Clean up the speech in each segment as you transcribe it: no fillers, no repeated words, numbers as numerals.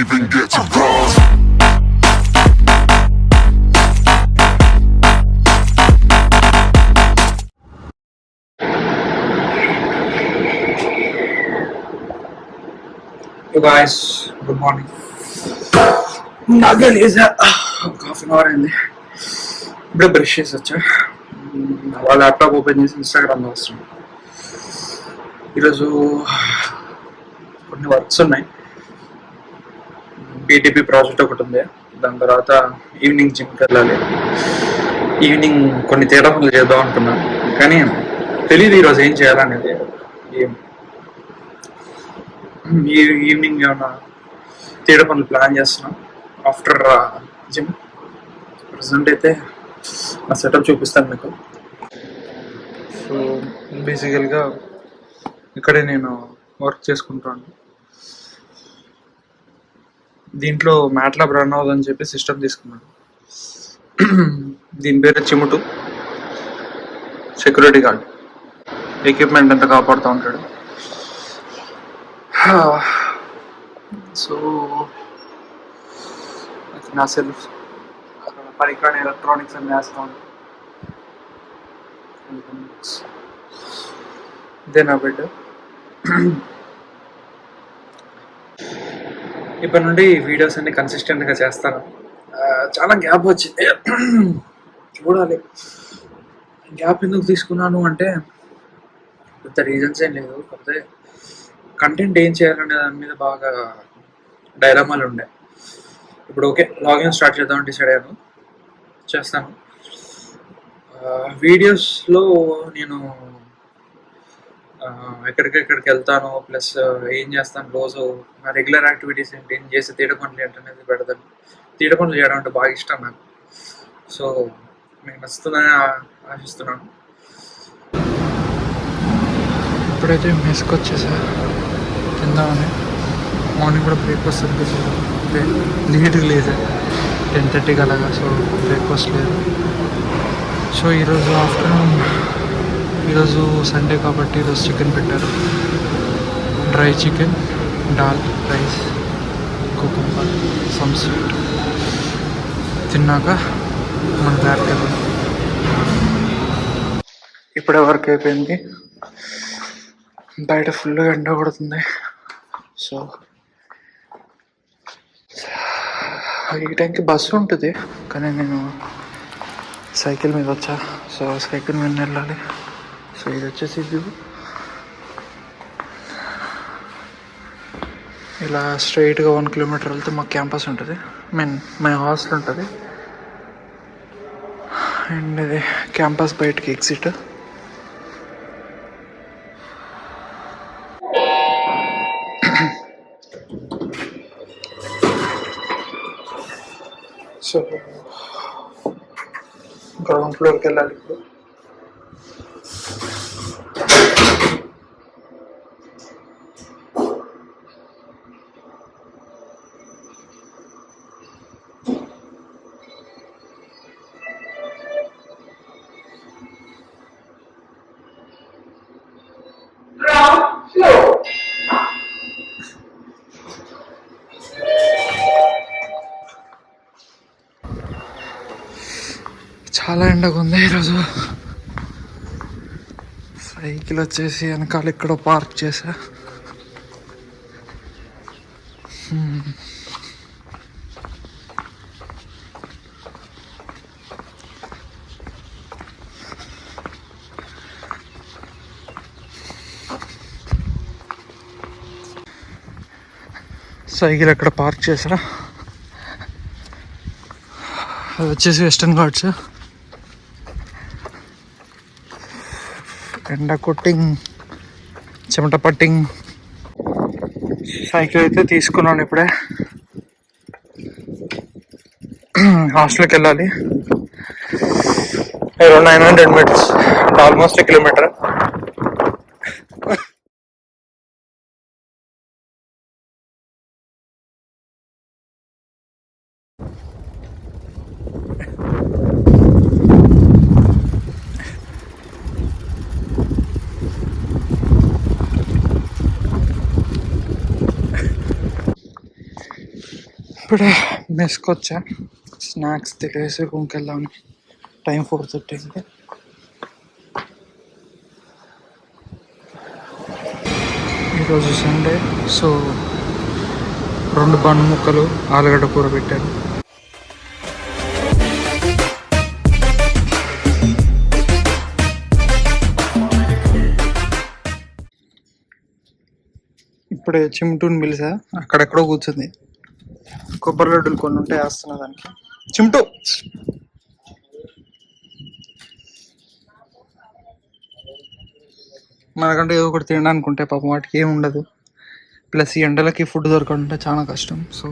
even get to cross. Hey guys, good morning. నాకే లేజా half an hour అయింది. ఇప్పుడే brush చేసి వచ్చా. వాళ్ళ ల్యాప్టాప్ ఓపెన్ చేసి ఇన్స్టాగ్రామ్లో వస్తున్నాను. ఈరోజు కొన్ని వర్క్స్ ఉన్నాయి. బీటీపీ ప్రాజెక్ట్ ఒకటి ఉంది. దాని తర్వాత ఈవినింగ్ జిమ్కి వెళ్ళాలి. ఈవినింగ్ కొన్ని తేడా పనులు చేద్దాం అనుకున్నాను, కానీ తెలియదు ఈరోజు ఏం చేయాలనేది. ఈవినింగ్ ఏమన్నా తేడా పనులు ప్లాన్ చేస్తున్నాం ఆఫ్టర్ జిమ్. ప్రజెంట్ అయితే నా సెటప్ చూపిస్తాను మీకు. సో బేసికల్గా ఇక్కడే నేను వర్క్ చేసుకుంటాను. దీంట్లో మ్యాట్లాబ్ రన్ అవ్వదని చెప్పి సిస్టమ్ తీసుకున్నాను. దీని పేరు చిముటు. సెక్యూరిటీ గార్డ్ ఎక్విప్మెంట్ అంతా కాపాడుతూ ఉంటాడు. సో నా సెల్ఫ్ పరికరాన్ని ఎలక్ట్రానిక్స్ అని వేస్తాను. ఇదే నా బెడ్. ఇప్పటి నుండి వీడియోస్ అన్ని కన్సిస్టెంట్గా చేస్తాను. చాలా గ్యాప్ వచ్చింది, చూడాలి. గ్యాప్ ఎందుకు తీసుకున్నాను అంటే పెద్ద రీజన్స్ ఏం లేదు, కాకపోతే కంటెంట్ ఏం చేయాలనే దాని మీద బాగా డైలమాలు ఉండే. ఇప్పుడు ఓకే, లాగిన్ స్టార్ట్ చేద్దామని డిసైడ్ అయ్యాను, చేస్తాను. వీడియోస్లో నేను ఎక్కడికెక్కడికి వెళ్తాను, ప్లస్ ఏం చేస్తాను, రోజు నా రెగ్యులర్ యాక్టివిటీస్ ఏంటి, ఏం చేసి తీట పనులు ఏంటనేది పెడతాను. తీట పనులు చేయడం అంటే బాగా ఇష్టం నాకు. సో మీకు నచ్చుతుందని ఆశిస్తున్నాను. ఇప్పుడైతే మెస్కి వచ్చేసా తిందామని. మార్నింగ్ కూడా బ్రేక్ఫాస్ట్ లేట్గా లేదు, 10:30కి అలాగా. సో బ్రేక్ఫాస్ట్ లేదు. సో ఈరోజు ఆఫ్టర్నూన్, ఈరోజు సండే కాబట్టి ఈరోజు చికెన్ పెట్టారు. Dry chicken, dal, rice, cucumber, some sweet. తిన్నాక మన ల్యాబ్కి వెళ్ళాం. ఇప్పుడే వర్క్ అయిపోయింది. బయట ఫుల్గా ఎండ కొడుతుంది. సో ఈ టైంకి బస్సు ఉంటుంది, కానీ నేను సైకిల్ మీద వచ్చా. సో సైకిల్ మీద వెళ్ళాలి. సో ఇది వచ్చేసి వ్యూ. ఇలా స్ట్రైట్గా 1 కిలోమీటర్ వెళ్తే మా క్యాంపస్ ఉంటుంది, మా హాస్టల్ ఉంటుంది. అండ్ ఇది క్యాంపస్ బయటికి ఎగ్జిట్. సో గ్రౌండ్ ఫ్లోర్కి వెళ్ళాలి ఇప్పుడు. చాలా ఎండగా ఉంది ఈరోజు. సైకిల్ వచ్చేసి వెనకాల ఎక్కడో పార్క్ చేసా. సైకిల్ ఎక్కడ పార్క్ చేసా. అది వచ్చేసి వెస్టర్న్ ఘాట్స్. ఎండ కొట్టింగ్, చెమట పట్టింగ్. సైకిల్ అయితే తీసుకున్నాను. ఇప్పుడే హాస్టల్కి వెళ్ళాలి. Around 900 metres, almost 1 kilometre. ఇప్పుడే మెస్కి వచ్చా, స్నాక్స్ తినేసి రూమ్కి వెళ్దామని. టైం 4:30 అయింది. ఈరోజు సండే, సో 2 బన్ ముక్కలు ఆలుగడ్డ కూర పెట్టాను. ఇప్పుడే చిమ్టూని పిలిచా, అక్కడెక్కడో కూర్చుంది. కొబ్బరి లడ్డులు కొన్ని ఉంటే వేస్తున్నా దానికి. చిమ్టూ మనకంటే ఏదో ఒకటి తినడానికి ఉంటే పాపం వాటికి ఏమి ఉండదు. ప్లస్ ఈ ఎండలకి ఫుడ్ దొరకడంటే చాలా కష్టం. సో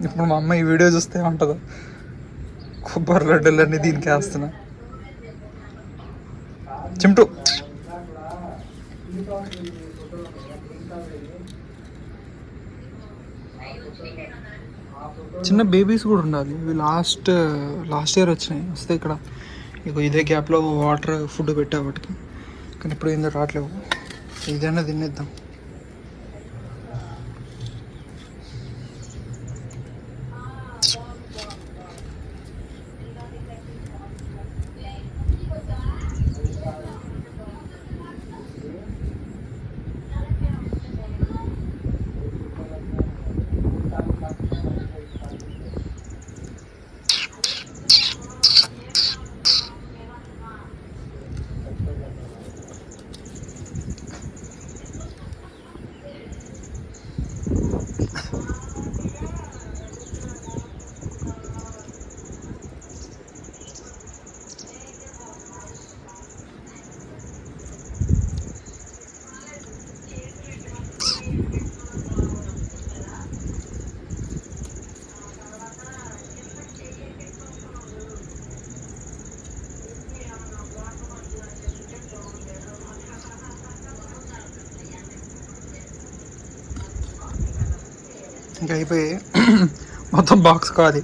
ఇప్పుడు మా అమ్మ ఈ వీడియో చూస్తే ఉంటుందో కొబ్బరి లడ్డులన్నీ దీనికి వేస్తున్నా. చిమ్టు చిన్న బేబీస్ కూడా ఉండాలి. ఇవి లాస్ట్ ఇయర్ వచ్చినాయి. వస్తే ఇక్కడ ఇదే గ్యాప్లో వాటర్ ఫుడ్ పెట్టా వాటికి, కానీ ఇప్పుడు ఏందో రావట్లేవు. ఇదైనా తినేద్దాం. ఇంకా అయిపోయి మొత్తం బాక్స్ కాదు.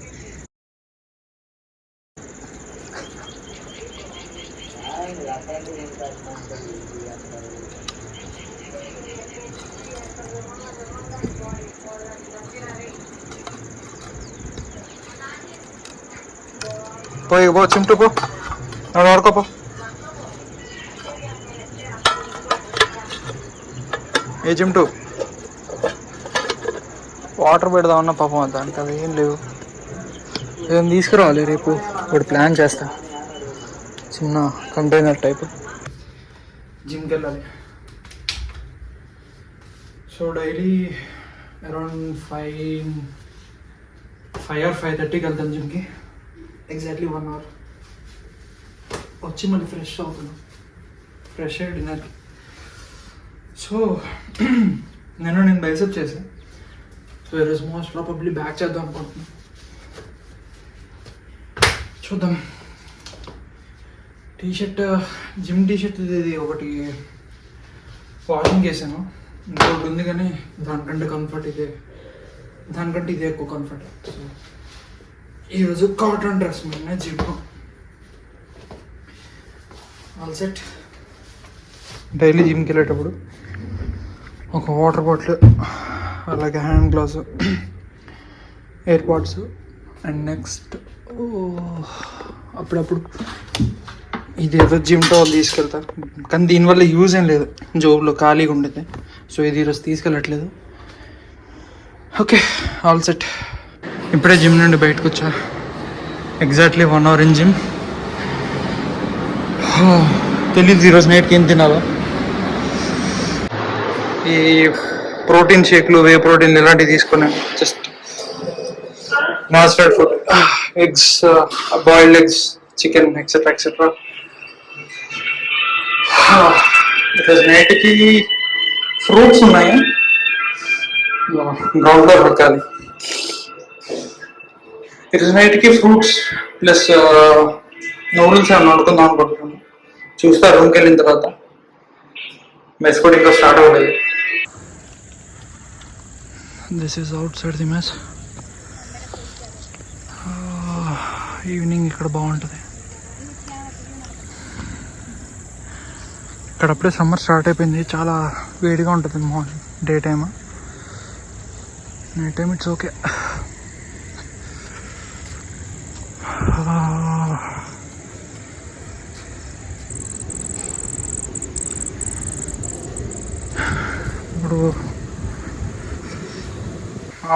పోయి పో చిమ్టు పో, ఆడుకోపో. ఏ చిమ్టు వాటర్ పెడదామన్నా పాపం దానికి అవి ఏం లేవు. ఏం తీసుకురావాలి రేపు ఒకటి ప్లాన్ చేస్తా, చిన్న కంటైనర్ టైప్. జిమ్కి వెళ్ళాలి. సో డైలీ అరౌండ్ 5 or 5:30కి వెళ్తాను జిమ్కి. ఎగ్జాక్ట్లీ 1 hour వచ్చి మళ్ళీ ఫ్రెష్ అవుతున్నాను. ఫ్రెష్ అయ్యి డిన్నర్కి. సో నేను బైసెప్ చేశాను. సో ఈరోజు మోస్ట్ ప్రాబబ్లీ బ్యాక్ చేద్దాం అనుకుంటున్నాను. చూద్దాం. టీషర్ట్, జిమ్ టీషర్ట్ ఇది ఒకటి వాషింగ్ చేశాను, ఇంకొకటి ఉంది కానీ దానికంటే ఇదే ఎక్కువ కంఫర్ట్. సో ఈరోజు కాటన్ డ్రెస్ మీద జిమ్ ఆల్ సెట్. డైలీ జిమ్కి వెళ్ళేటప్పుడు ఒక వాటర్ బాటిల్, అలాగే hand gloves, AirPods, and next అప్పుడప్పుడు ఇదేదో జిమ్ టవల్ తీసుకెళ్తాను. కానీ దీనివల్ల యూజ్ ఏం లేదు, జోబులో ఖాళీగా ఉండేది. సో ఇది ఈరోజు తీసుకెళ్ళట్లేదు. Okay, all set. ఇప్పుడే జిమ్ నుండి బయటకు వచ్చా. Exactly 1 hour in gym. తెలీదు ఈరోజు నైట్కి ఏం తినాలో. ఈ ప్రోటీన్ షేక్లు, వే ప్రోటీన్ ఇలాంటివి తీసుకున్నాను. Just natural food, eggs, boiled eggs, chicken, etcetera. ఈరోజు నైట్కి ఫ్రూట్స్ ఉన్నాయి, గ్రౌండ్లో దొరకాలి. ఈరోజు నైట్కి ఫ్రూట్స్ ప్లస్ నూడిల్స్ ఏమన్నా వండుకుందాం అనుకుంటున్నాను. చూస్తా రూమ్కి వెళ్ళిన తర్వాత. మెస్ కూడా ఇంకా స్టార్ట్ అవ్వలేదు. This is out side the mess. Evening ఇక్కడ బాగుంటుంది. ఇక్కడ అప్పుడే సమ్మర్ స్టార్ట్ అయిపోయింది. చాలా వేడిగా ఉంటుంది morning day time. Night time it's okay. ఇప్పుడు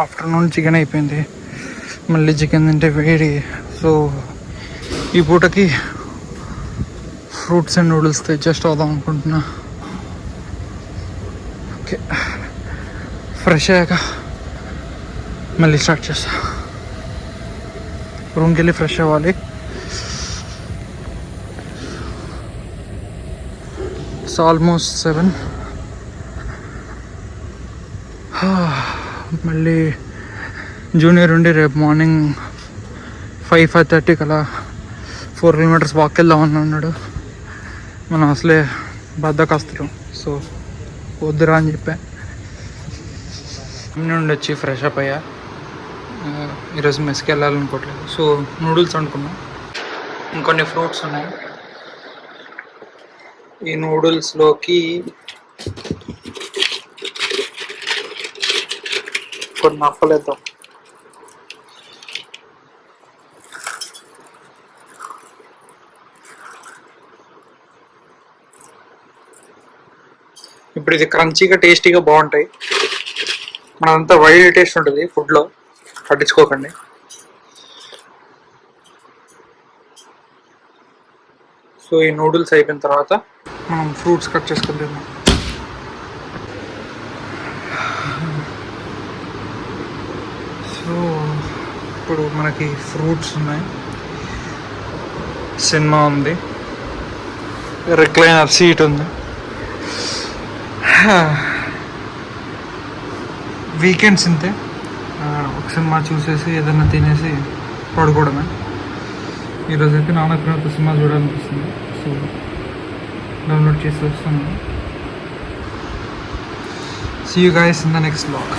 ఆఫ్టర్నూన్ చికెన్ అయిపోయింది. మళ్ళీ చికెన్ తింటే వేడి. సో ఈ పూటకి ఫ్రూట్స్ అండ్ నూడిల్స్ తెచ్చేస్ట్ అవుదాం అనుకుంటున్నా. ఓకే, ఫ్రెష్ అయ్యాక మళ్ళీ స్టార్ట్ చేస్తా. రూమ్కి వెళ్ళి ఫ్రెష్ అవ్వాలి. It's almost 7. మళ్ళీ జూనియర్ ఉండి రేపు మార్నింగ్ 5:30కి అలా 4 kilometers వాక్ వెళ్దామని అన్నాడు. మనం అసలే బద్దకస్తులు, సో వద్దురా అని చెప్పా. నుండి వచ్చి ఫ్రెష్ అప్ అయ్యా. ఈరోజు మెస్కి వెళ్ళాలనుకోవట్లేదు, సో నూడిల్స్ వండుకున్నాం. ఇంకొన్ని ఫ్రూట్స్ ఉన్నాయి. ఈ నూడిల్స్లోకి కొన్ని అప్పలేద్దాం. ఇప్పుడు ఇది క్రంచీగా టేస్టీగా బాగుంటాయి. మనంతా వైల్డ్ టేస్ట్ ఉంటుంది ఫుడ్లో, పట్టించుకోకండి. సో ఈ నూడిల్స్ అయిపోయిన తర్వాత మనం ఫ్రూట్స్ కట్ చేసుకుని తిన్నాం. సో ఇప్పుడు మనకి ఫ్రూట్స్ ఉన్నాయి, సినిమా ఉంది, రిక్లైనర్ సీట్ ఉంది. వీకెండ్స్ ఇంతే, ఒక సినిమా చూసేసి ఏదైనా తినేసి పడుకోవడమే. ఈరోజైతే నాన్నకు సినిమా చూడాలనిపిస్తుంది, సో డౌన్లోడ్ చేసి వస్తున్నాను. See you guys in the next vlog.